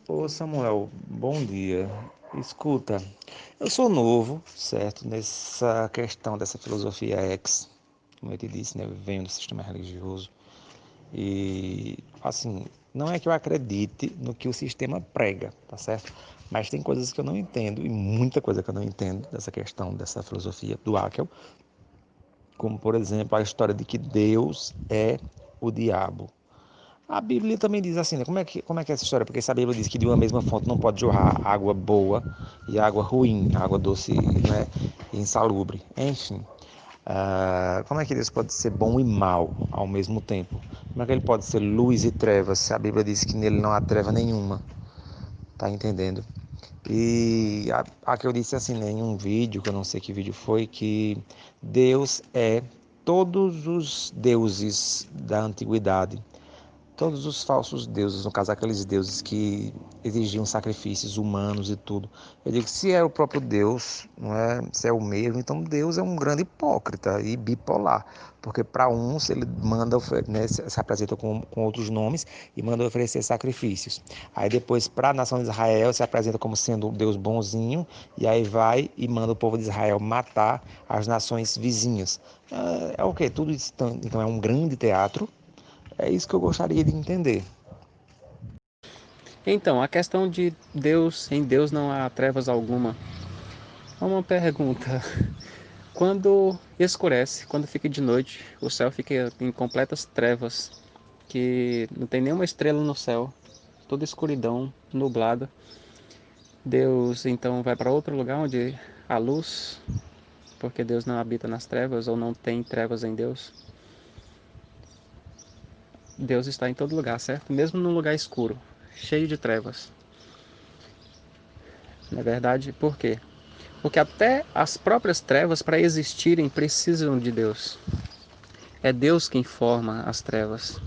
Ô Samuel, bom dia. Escuta, eu sou novo, certo, nessa questão dessa filosofia X, como eu te disse, né, eu venho do sistema religioso e, assim, não é que eu acredite no que o sistema prega, tá certo? Mas tem coisas que eu não entendo e muita coisa que eu não entendo dessa questão dessa filosofia do Haeckel, como, por exemplo, a história de que Deus é o diabo. A Bíblia também diz assim, né? Como é que é essa história? Porque se a Bíblia diz que de uma mesma fonte não pode jorrar água boa e água ruim, água doce, né, e insalubre. Enfim, como é que Deus pode ser bom e mal ao mesmo tempo? Como é que ele pode ser luz e trevas se a Bíblia diz que nele não há treva nenhuma? Tá entendendo? E a que eu disse assim, né, em um vídeo, que eu não sei que vídeo foi, que Deus é todos os deuses da antiguidade, todos os falsos deuses, no caso aqueles deuses que exigiam sacrifícios humanos e tudo. Eu digo, se é o próprio Deus, não é, se é o mesmo, então Deus é um grande hipócrita e bipolar, porque para uns ele manda, né, se apresenta com outros nomes e manda oferecer sacrifícios. Aí depois para a nação de Israel se apresenta como sendo um Deus bonzinho e aí vai e manda o povo de Israel matar as nações vizinhas. É o que? Tudo isso então é um grande teatro. É isso que eu gostaria de entender. Então, a questão de Deus, em Deus não há trevas alguma. É uma pergunta. Quando escurece, quando fica de noite, o céu fica em completas trevas, que não tem nenhuma estrela no céu, toda escuridão, nublada. Deus então vai para outro lugar onde há luz, porque Deus não habita nas trevas ou não tem trevas em Deus. Deus está em todo lugar, certo? Mesmo num lugar escuro, cheio de trevas. Na verdade, por quê? Porque até as próprias trevas, para existirem, precisam de Deus. É Deus quem forma as trevas.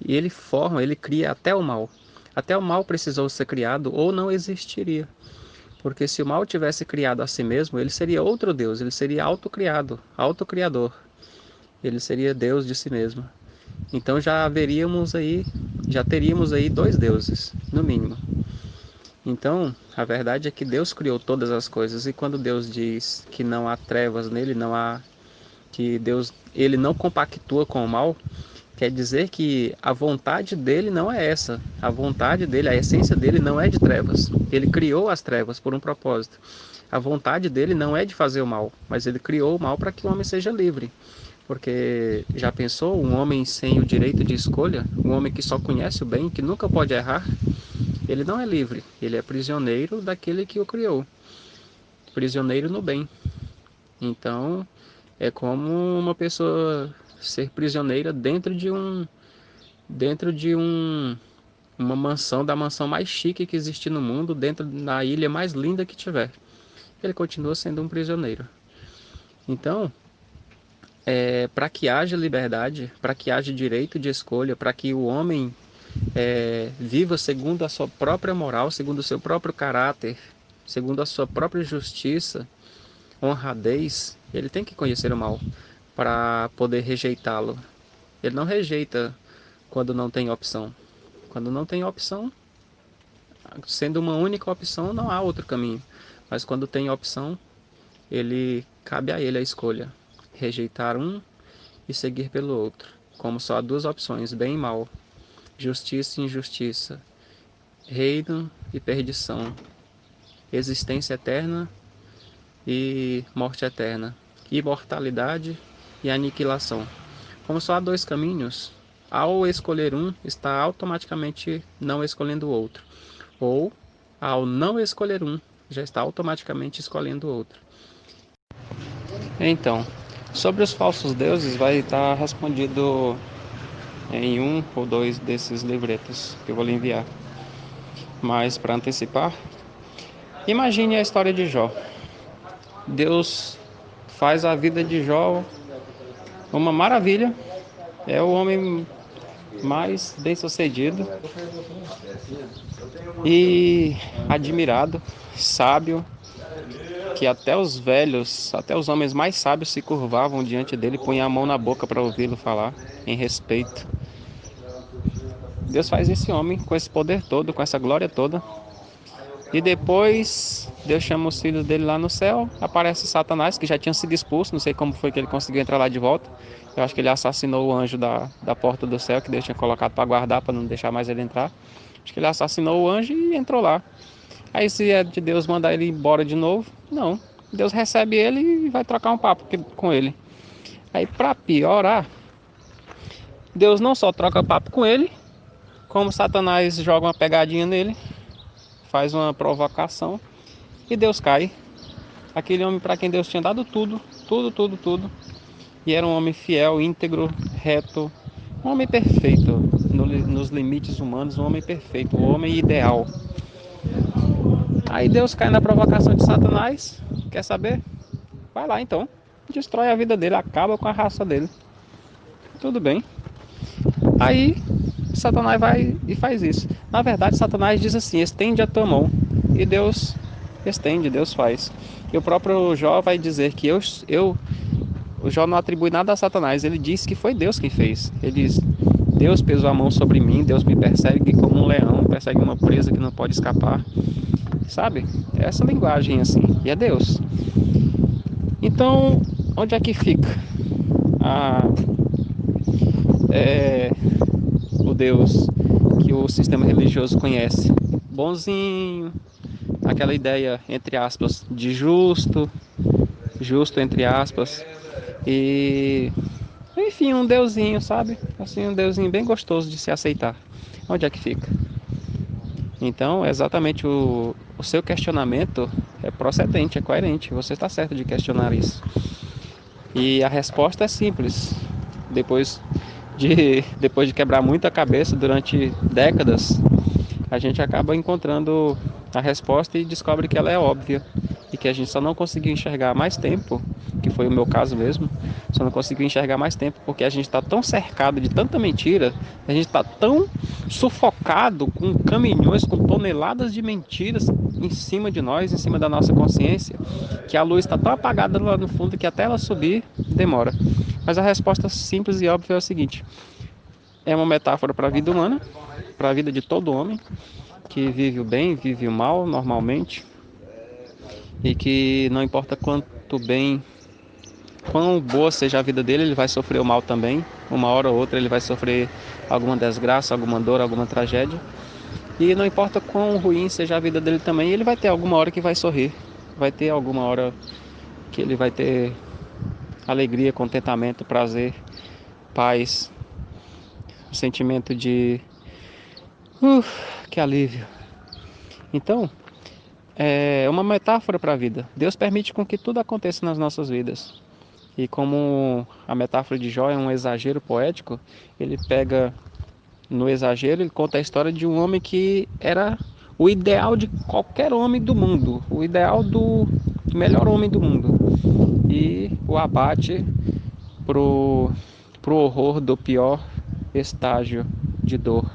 E ele forma, ele cria até o mal. Até o mal precisou ser criado ou não existiria. Porque se o mal tivesse criado a si mesmo, ele seria outro Deus, ele seria autocriado, autocriador. Ele seria Deus de si mesmo. Então já teríamos aí dois deuses, no mínimo. Então, a verdade é que Deus criou todas as coisas e quando Deus diz que não há trevas nele, não há que Deus ele não compactua com o mal, quer dizer que a vontade dele não é essa. A vontade dele, a essência dele não é de trevas. Ele criou as trevas por um propósito. A vontade dele não é de fazer o mal, mas ele criou o mal para que o homem seja livre. Porque já pensou um homem sem o direito de escolha, um homem que só conhece o bem, que nunca pode errar, ele não é livre, ele é prisioneiro daquele que o criou, prisioneiro no bem. Então, é como uma pessoa ser prisioneira dentro de uma mansão, da mansão mais chique que existe no mundo, dentro da ilha mais linda que tiver. Ele continua sendo um prisioneiro. Então, para que haja liberdade, para que haja direito de escolha, para que o homem viva segundo a sua própria moral, segundo o seu próprio caráter, segundo a sua própria justiça, honradez, ele tem que conhecer o mal para poder rejeitá-lo. Ele não rejeita quando não tem opção. Quando não tem opção, sendo uma única opção, não há outro caminho. Mas quando tem opção, ele cabe a ele a escolha: rejeitar um e seguir pelo outro. Como só há duas opções, bem e mal, justiça e injustiça, reino e perdição, existência eterna e morte eterna, imortalidade e aniquilação. Como só há dois caminhos, ao escolher um, está automaticamente não escolhendo o outro. Ou, ao não escolher um, já está automaticamente escolhendo o outro. Então, sobre os falsos deuses, vai estar respondido em um ou dois desses livretos que eu vou lhe enviar. Mas, para antecipar, imagine a história de Jó. Deus faz a vida de Jó uma maravilha. É o homem mais bem-sucedido e admirado, sábio, que até os velhos, até os homens mais sábios se curvavam diante dele, punham a mão na boca para ouvi-lo falar, em respeito. Deus faz esse homem com esse poder todo, com essa glória toda. E depois Deus chama os filhos dele lá no céu, aparece Satanás, que já tinha sido expulso, não sei como foi que ele conseguiu entrar lá de volta. Eu acho que ele assassinou o anjo da porta do céu, que Deus tinha colocado para guardar, para não deixar mais ele entrar. Acho que ele assassinou o anjo e entrou lá. Aí se é de Deus mandar ele embora de novo, não. Deus recebe ele e vai trocar um papo com ele. Aí para piorar, Deus não só troca papo com ele, como Satanás joga uma pegadinha nele, faz uma provocação e Deus cai. Aquele homem para quem Deus tinha dado tudo, tudo, tudo, tudo. E era um homem fiel, íntegro, reto, um homem perfeito, nos limites humanos, um homem perfeito, um homem ideal. Aí Deus cai na provocação de Satanás, quer saber? Vai lá então, destrói a vida dele, acaba com a raça dele. Tudo bem. Aí Satanás vai e faz isso. Na verdade, Satanás diz assim: estende a tua mão. E Deus estende, Deus faz. E o próprio Jó vai dizer que o Jó não atribui nada a Satanás, ele diz que foi Deus quem fez. Ele diz: Deus pesou a mão sobre mim, Deus me persegue como um leão, persegue uma presa que não pode escapar. Sabe? É essa linguagem assim, e é Deus. Então, onde é que fica o Deus que o sistema religioso conhece? Bonzinho, aquela ideia, entre aspas, de justo entre aspas, e enfim, um deusinho, sabe? Assim, um deusinho bem gostoso de se aceitar. Onde é que fica? Então, exatamente o seu questionamento é procedente, é coerente. Você está certo de questionar isso. E a resposta é simples. Depois de quebrar muita cabeça durante décadas, a gente acaba encontrando a resposta e descobre que ela é óbvia. E que a gente só não conseguiu enxergar mais tempo, que foi o meu caso mesmo, só não conseguiu enxergar mais tempo porque a gente está tão cercado de tanta mentira, a gente está tão sufocado com caminhões, com toneladas de mentiras em cima de nós, em cima da nossa consciência, que a luz está tão apagada lá no fundo que até ela subir demora. Mas a resposta simples e óbvia é o seguinte: é uma metáfora para a vida humana, para a vida de todo homem, que vive o bem, vive o mal normalmente, e que não importa quão boa seja a vida dele, ele vai sofrer o mal também. Uma hora ou outra ele vai sofrer alguma desgraça, alguma dor, alguma tragédia. E não importa quão ruim seja a vida dele também, ele vai ter alguma hora que vai sorrir. Vai ter alguma hora que ele vai ter alegria, contentamento, prazer, paz, um sentimento de que alívio. Então, é uma metáfora para a vida. Deus permite com que tudo aconteça nas nossas vidas. E como a metáfora de Jó é um exagero poético, ele pega no exagero, ele conta a história de um homem que era o ideal de qualquer homem do mundo, o ideal do melhor homem do mundo, e o abate pro horror do pior estágio de dor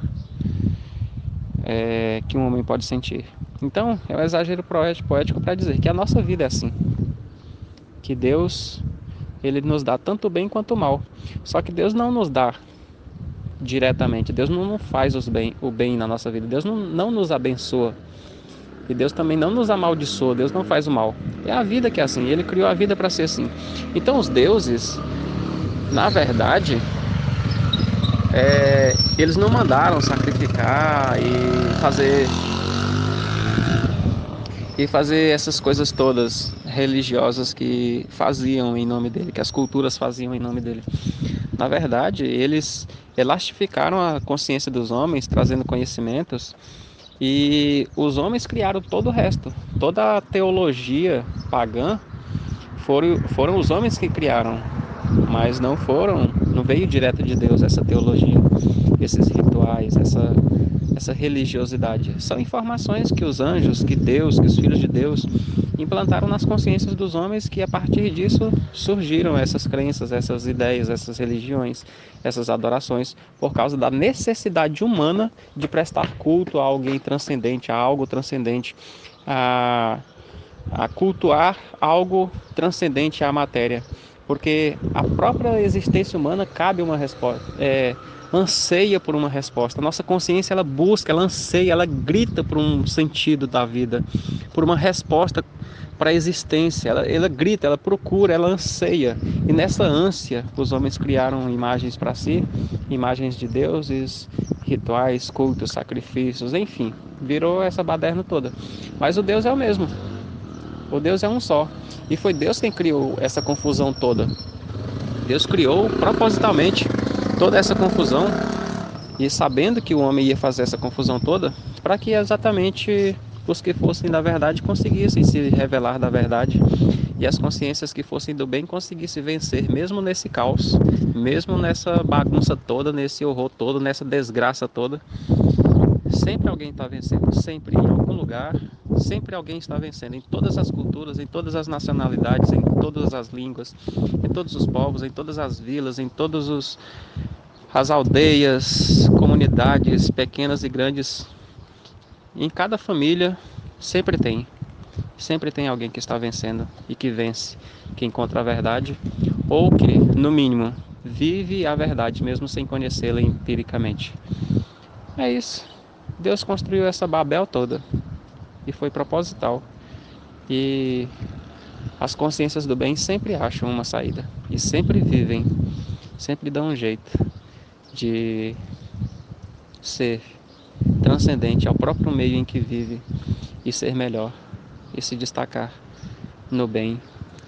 que um homem pode sentir. Então, é um exagero poético para dizer que a nossa vida é assim, que Deus, ele nos dá tanto bem quanto o mal. Só que Deus não nos dá diretamente. Deus não faz o bem na nossa vida. Deus não nos abençoa. E Deus também não nos amaldiçoa. Deus não faz o mal. É a vida que é assim. Ele criou a vida para ser assim. Então os deuses, na verdade, eles não mandaram sacrificar e fazer essas coisas todas religiosas que faziam em nome dele, que as culturas faziam em nome dele. Na verdade, eles elastificaram a consciência dos homens, trazendo conhecimentos, e os homens criaram todo o resto. Toda a teologia pagã foram os homens que criaram, mas não veio direto de Deus essa teologia, esses rituais, essa religiosidade. São informações que os anjos, que Deus, que os filhos de Deus implantaram nas consciências dos homens, que a partir disso surgiram essas crenças, essas ideias, essas religiões, essas adorações, por causa da necessidade humana de prestar culto a alguém transcendente, a algo transcendente, a cultuar algo transcendente à matéria. Porque a própria existência humana cabe uma resposta, anseia por uma resposta. A nossa consciência, ela busca, ela anseia, ela grita por um sentido da vida, por uma resposta para a existência. Ela grita, ela procura, ela anseia. E nessa ânsia, os homens criaram imagens para si, imagens de deuses, rituais, cultos, sacrifícios, enfim, virou essa baderna toda. Mas o Deus é o mesmo. O Deus é um só. E foi Deus quem criou essa confusão toda. Deus criou propositalmente toda essa confusão, e sabendo que o homem ia fazer essa confusão toda, para que exatamente os que fossem da verdade conseguissem se revelar da verdade, e as consciências que fossem do bem conseguissem vencer, mesmo nesse caos, mesmo nessa bagunça toda, nesse horror todo, nessa desgraça toda. Sempre alguém está vencendo, sempre, em algum lugar, sempre alguém está vencendo, em todas as culturas, em todas as nacionalidades, em todas as línguas, em todos os povos, em todas as vilas, em todas as aldeias, comunidades pequenas e grandes. Em cada família sempre tem alguém que está vencendo e que vence, que encontra a verdade, ou que, no mínimo, vive a verdade mesmo sem conhecê-la empiricamente. É isso. Deus construiu essa Babel toda e foi proposital. E as consciências do bem sempre acham uma saída e sempre vivem, sempre dão um jeito de ser transcendente ao próprio meio em que vive e ser melhor e se destacar no bem,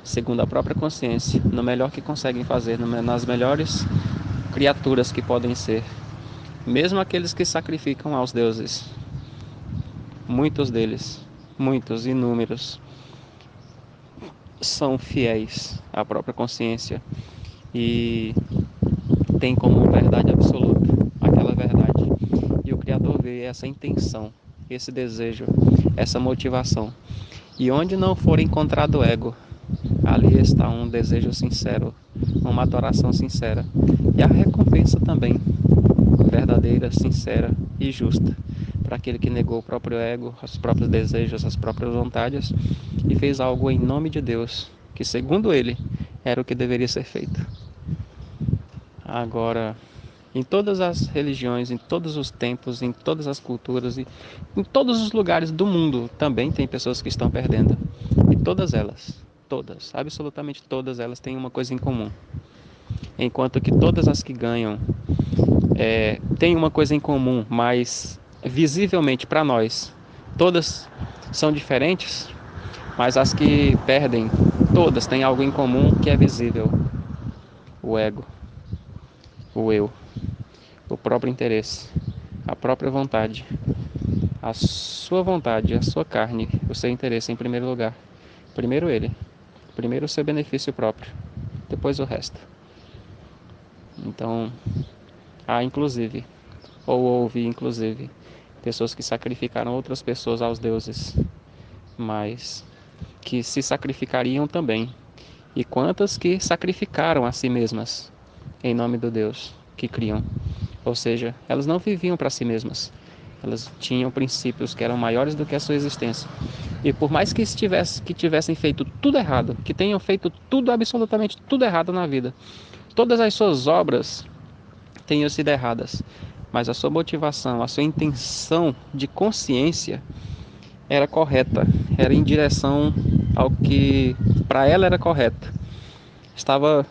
segundo a própria consciência, no melhor que conseguem fazer, nas melhores criaturas que podem ser. Mesmo aqueles que sacrificam aos deuses, muitos deles, muitos, inúmeros, são fiéis à própria consciência e têm como verdade absoluta aquela verdade. E o Criador vê essa intenção, esse desejo, essa motivação. E onde não for encontrado o ego, ali está um desejo sincero, uma adoração sincera. E a recompensa também, verdadeira, sincera e justa, para aquele que negou o próprio ego, os próprios desejos, as próprias vontades, e fez algo em nome de Deus, que segundo ele, era o que deveria ser feito. Agora, em todas as religiões, em todos os tempos, em todas as culturas e em todos os lugares do mundo também tem pessoas que estão perdendo. E todas, absolutamente todas elas têm uma coisa em comum. Enquanto que todas as que ganham têm uma coisa em comum, mas visivelmente para nós, todas são diferentes, mas as que perdem, todas têm algo em comum que é visível: o ego, o eu, o próprio interesse, a própria vontade, a sua carne, o seu interesse em primeiro lugar. Primeiro ele, primeiro o seu benefício próprio, depois o resto. Então, houve inclusive pessoas que sacrificaram outras pessoas aos deuses, mas que se sacrificariam também. E quantas que sacrificaram a si mesmas em nome do Deus que criam. Ou seja, elas não viviam para si mesmas. Elas tinham princípios que eram maiores do que a sua existência. E por mais que tivessem feito tudo errado, que tenham feito tudo, absolutamente tudo errado na vida, todas as suas obras tenham sido erradas, mas a sua motivação, a sua intenção de consciência era correta, era em direção ao que para ela era correto. Estava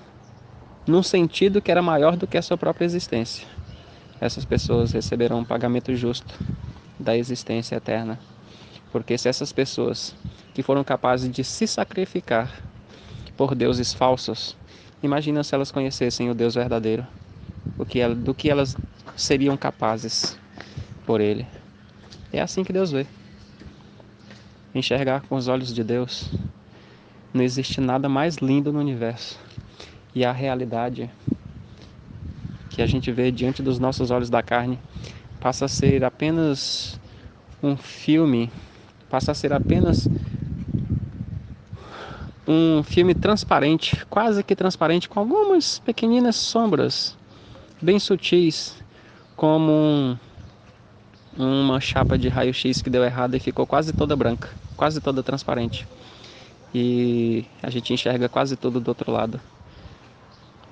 num sentido que era maior do que a sua própria existência. Essas pessoas receberão um pagamento justo da existência eterna. Porque se essas pessoas que foram capazes de se sacrificar por deuses falsos, imagina se elas conhecessem o Deus verdadeiro, do que elas seriam capazes por ele. É assim que Deus vê. Enxergar com os olhos de Deus, não existe nada mais lindo no universo. E a realidade que a gente vê diante dos nossos olhos da carne passa a ser apenas um filme, passa a ser apenas um filme transparente, quase que transparente, com algumas pequeninas sombras bem sutis, como uma chapa de raio-x que deu errado e ficou quase toda branca, quase toda transparente. E a gente enxerga quase tudo do outro lado.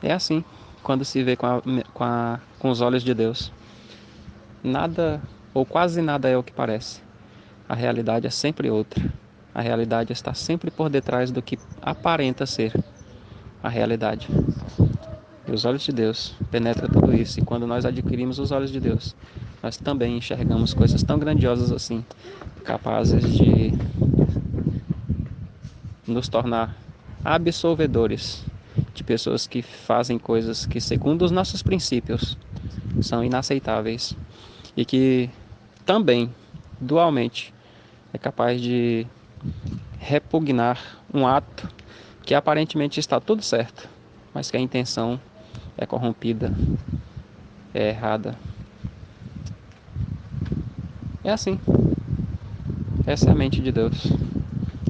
É assim, quando se vê com os olhos de Deus. Nada ou quase nada é o que parece. A realidade é sempre outra. A realidade está sempre por detrás do que aparenta ser a realidade. E os olhos de Deus penetram tudo isso. E quando nós adquirimos os olhos de Deus, nós também enxergamos coisas tão grandiosas assim, capazes de nos tornar absolvedores de pessoas que fazem coisas que, segundo os nossos princípios, são inaceitáveis e que também, dualmente, é capaz de repugnar um ato que aparentemente está tudo certo, mas que a intenção é corrompida, é errada. É assim. Essa é a mente de Deus.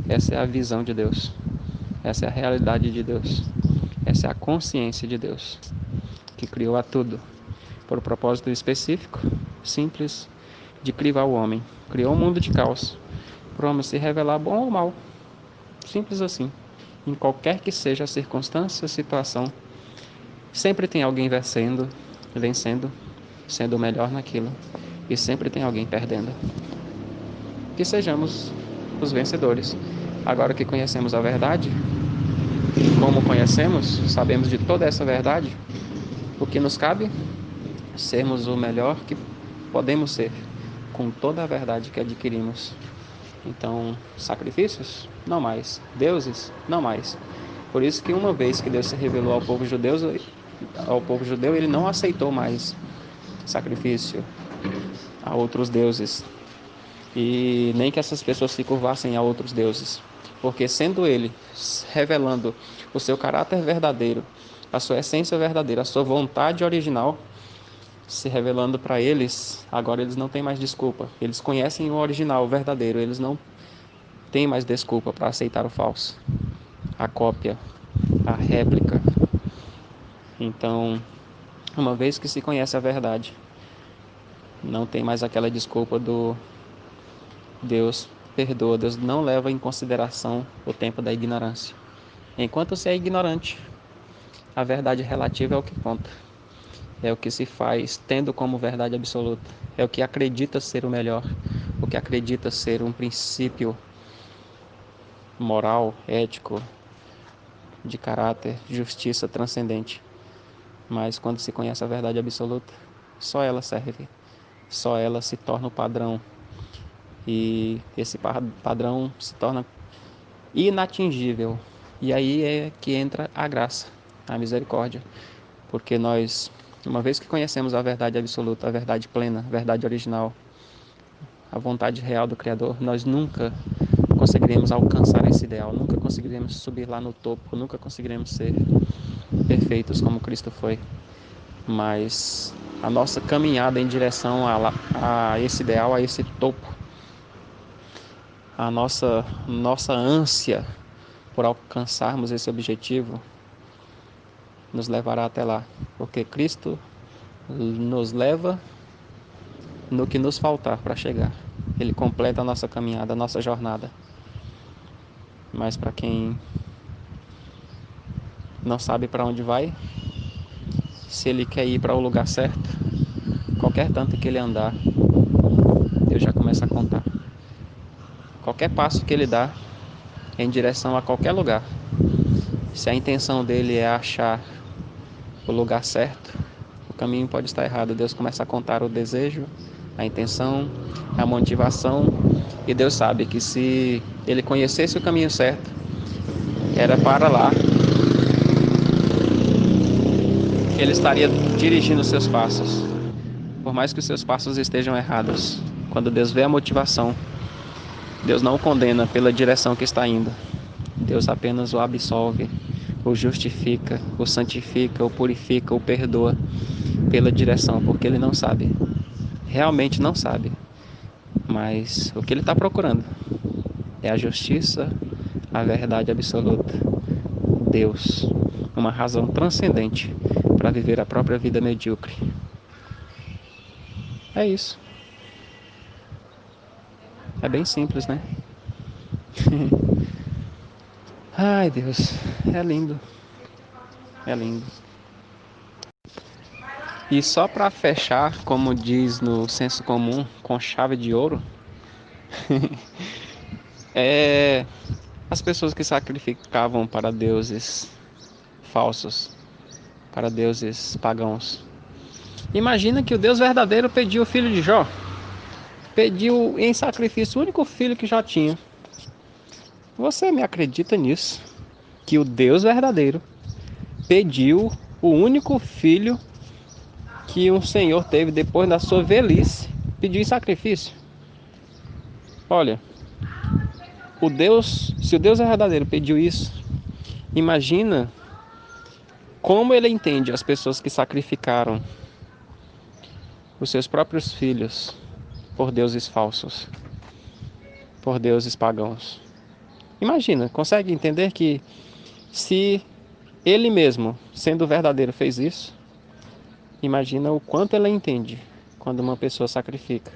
Essa é a visão de Deus. Essa é a realidade de Deus. Essa é a consciência de Deus, que criou a tudo por um propósito específico, simples, de criar o homem. Criou um mundo de caos, para o homem se revelar bom ou mal. Simples assim. Em qualquer que seja a circunstância, situação, sempre tem alguém vencendo, sendo o melhor naquilo. E sempre tem alguém perdendo. Que sejamos os vencedores. Agora que conhecemos a verdade, como conhecemos, sabemos de toda essa verdade, o que nos cabe? Sermos o melhor que podemos ser, com toda a verdade que adquirimos. Então, sacrifícios? Não mais. Deuses? Não mais. Por isso que uma vez que Deus se revelou ao povo judeu, ele não aceitou mais sacrifício a outros deuses. E nem que essas pessoas se curvassem a outros deuses. Porque sendo ele revelando o seu caráter verdadeiro, a sua essência verdadeira, a sua vontade original, se revelando para eles, agora eles não têm mais desculpa. Eles conhecem o original, o verdadeiro. Eles não têm mais desculpa para aceitar o falso, a cópia, a réplica. Então, uma vez que se conhece a verdade, não tem mais aquela desculpa do Deus perdoa, Deus não leva em consideração o tempo da ignorância. Enquanto você é ignorante, a verdade relativa é o que conta. É o que se faz tendo como verdade absoluta. É o que acredita ser o melhor, o que acredita ser um princípio moral, ético, de caráter, justiça transcendente. Mas quando se conhece a verdade absoluta, só ela serve, só ela se torna o padrão. E esse padrão se torna inatingível. E aí é que entra a graça, a misericórdia. Porque nós, uma vez que conhecemos a verdade absoluta, a verdade plena, a verdade original, a vontade real do Criador, nós nunca conseguiremos alcançar esse ideal, nunca conseguiremos subir lá no topo, nunca conseguiremos ser perfeitos como Cristo foi. Mas a nossa caminhada em direção a esse ideal, a esse topo, a nossa ânsia por alcançarmos esse objetivo, nos levará até lá, porque Cristo nos leva no que nos faltar para chegar. Ele completa a nossa caminhada, a nossa jornada. Mas para quem não sabe para onde vai, se ele quer ir para o lugar certo, qualquer tanto que ele andar, Deus já começa a contar. Qualquer passo que ele dá é em direção a qualquer lugar. Se a intenção dele é achar o lugar certo, o caminho pode estar errado. Deus começa a contar o desejo, a intenção, a motivação, e Deus sabe que se ele conhecesse o caminho certo, era para lá que ele estaria dirigindo os seus passos. Por mais que os seus passos estejam errados, quando Deus vê a motivação, Deus não o condena pela direção que está indo. Deus apenas o absolve, o justifica, o santifica, o purifica, o perdoa pela direção, porque ele não sabe, realmente não sabe. Mas o que ele está procurando é a justiça, a verdade absoluta, Deus, uma razão transcendente para viver a própria vida medíocre. É isso. É bem simples, né? Ai, Deus, é lindo. É lindo. E só para fechar, como diz no senso comum, com chave de ouro, as pessoas que sacrificavam para deuses falsos, para deuses pagãos. Imagina que o Deus verdadeiro pediu o filho de Jó, pediu em sacrifício o único filho que Jó tinha. Você me acredita nisso? Que o Deus verdadeiro pediu o único filho que um senhor teve depois da sua velhice, pediu em sacrifício? Olha, se o Deus verdadeiro pediu isso, imagina como ele entende as pessoas que sacrificaram os seus próprios filhos por deuses falsos, por deuses pagãos. Imagina, consegue entender que se ele mesmo, sendo verdadeiro, fez isso, imagina o quanto ele entende quando uma pessoa sacrifica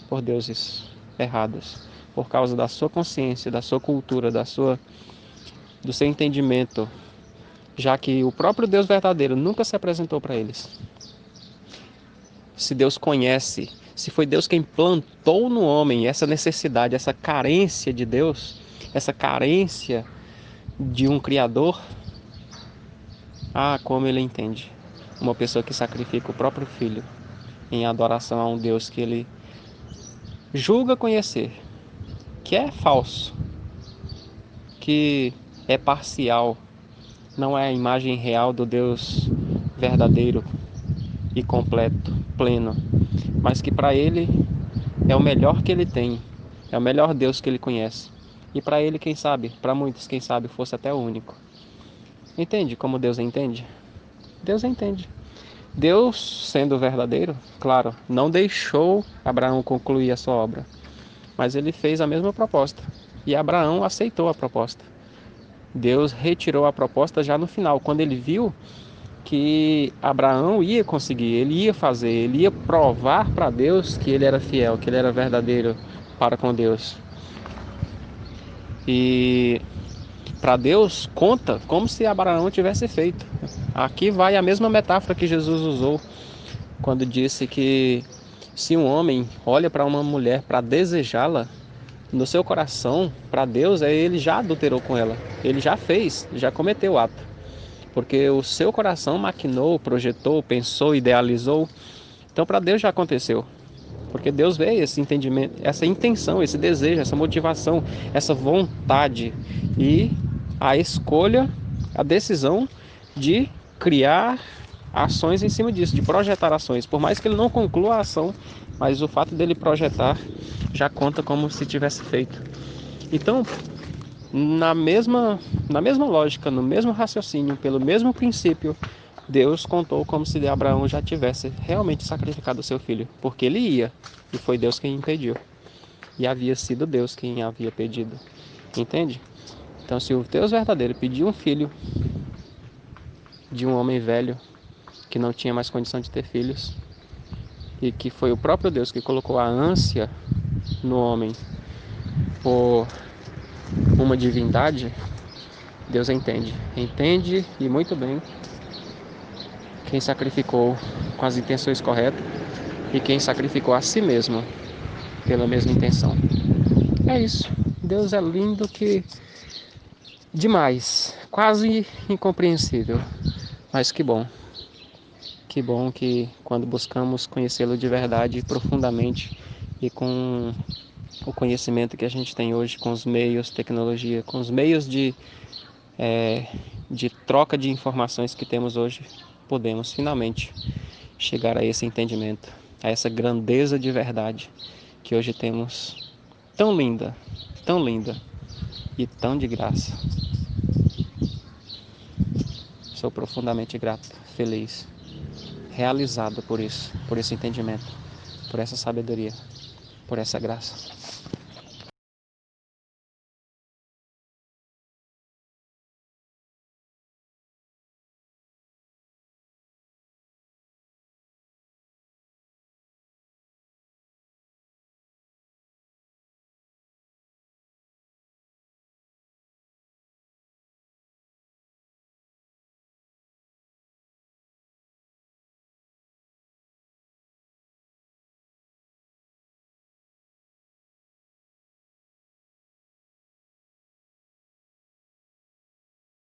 por deuses errados, por causa da sua consciência, da sua cultura, do seu entendimento, já que o próprio Deus verdadeiro nunca se apresentou para eles. Se Deus conhece, se foi Deus quem plantou no homem essa necessidade, essa carência de Deus, essa carência de um Criador, como ele entende uma pessoa que sacrifica o próprio filho em adoração a um Deus que ele julga conhecer, que é falso, que é parcial, não é a imagem real do Deus verdadeiro e completo, pleno, mas que para ele é o melhor que ele tem, é o melhor Deus que ele conhece. E para ele, quem sabe, para muitos, quem sabe, fosse até o único. Entende como Deus entende? Deus entende. Deus, sendo verdadeiro, claro, não deixou Abraão concluir a sua obra, mas ele fez a mesma proposta. E Abraão aceitou a proposta. Deus retirou a proposta já no final, quando ele viu que Abraão ia conseguir, ele ia fazer, ele ia provar para Deus que ele era fiel, que ele era verdadeiro para com Deus. E para Deus conta como se Abraão tivesse feito. Aqui vai a mesma metáfora que Jesus usou quando disse que se um homem olha para uma mulher para desejá-la, no seu coração, para Deus, ele já adulterou com ela. Ele já fez, já cometeu o ato. Porque o seu coração maquinou, projetou, pensou, idealizou. Então para Deus já aconteceu. Porque Deus vê esse entendimento, essa intenção, esse desejo, essa motivação, essa vontade e a escolha, a decisão de criar ações em cima disso, de projetar ações. Por mais que ele não conclua a ação, mas o fato dele projetar já conta como se tivesse feito. Então, na mesma lógica, no mesmo raciocínio, pelo mesmo princípio, Deus contou como se Abraão já tivesse realmente sacrificado o seu filho, porque ele ia, e foi Deus quem impediu. E havia sido Deus quem havia pedido. Entende? Então, se o Deus verdadeiro pediu um filho de um homem velho que não tinha mais condição de ter filhos, e que foi o próprio Deus que colocou a ânsia no homem por uma divindade, Deus entende e muito bem quem sacrificou com as intenções corretas e quem sacrificou a si mesmo pela mesma intenção. É isso. Deus é lindo que demais, quase incompreensível, mas que bom. Que bom que quando buscamos conhecê-lo de verdade, profundamente e com o conhecimento que a gente tem hoje, com os meios, tecnologia, com os meios de troca de informações que temos hoje, podemos finalmente chegar a esse entendimento, a essa grandeza de verdade que hoje temos, tão linda e tão de graça. Sou profundamente grato, feliz, realizado por isso, por esse entendimento, por essa sabedoria, por essa graça.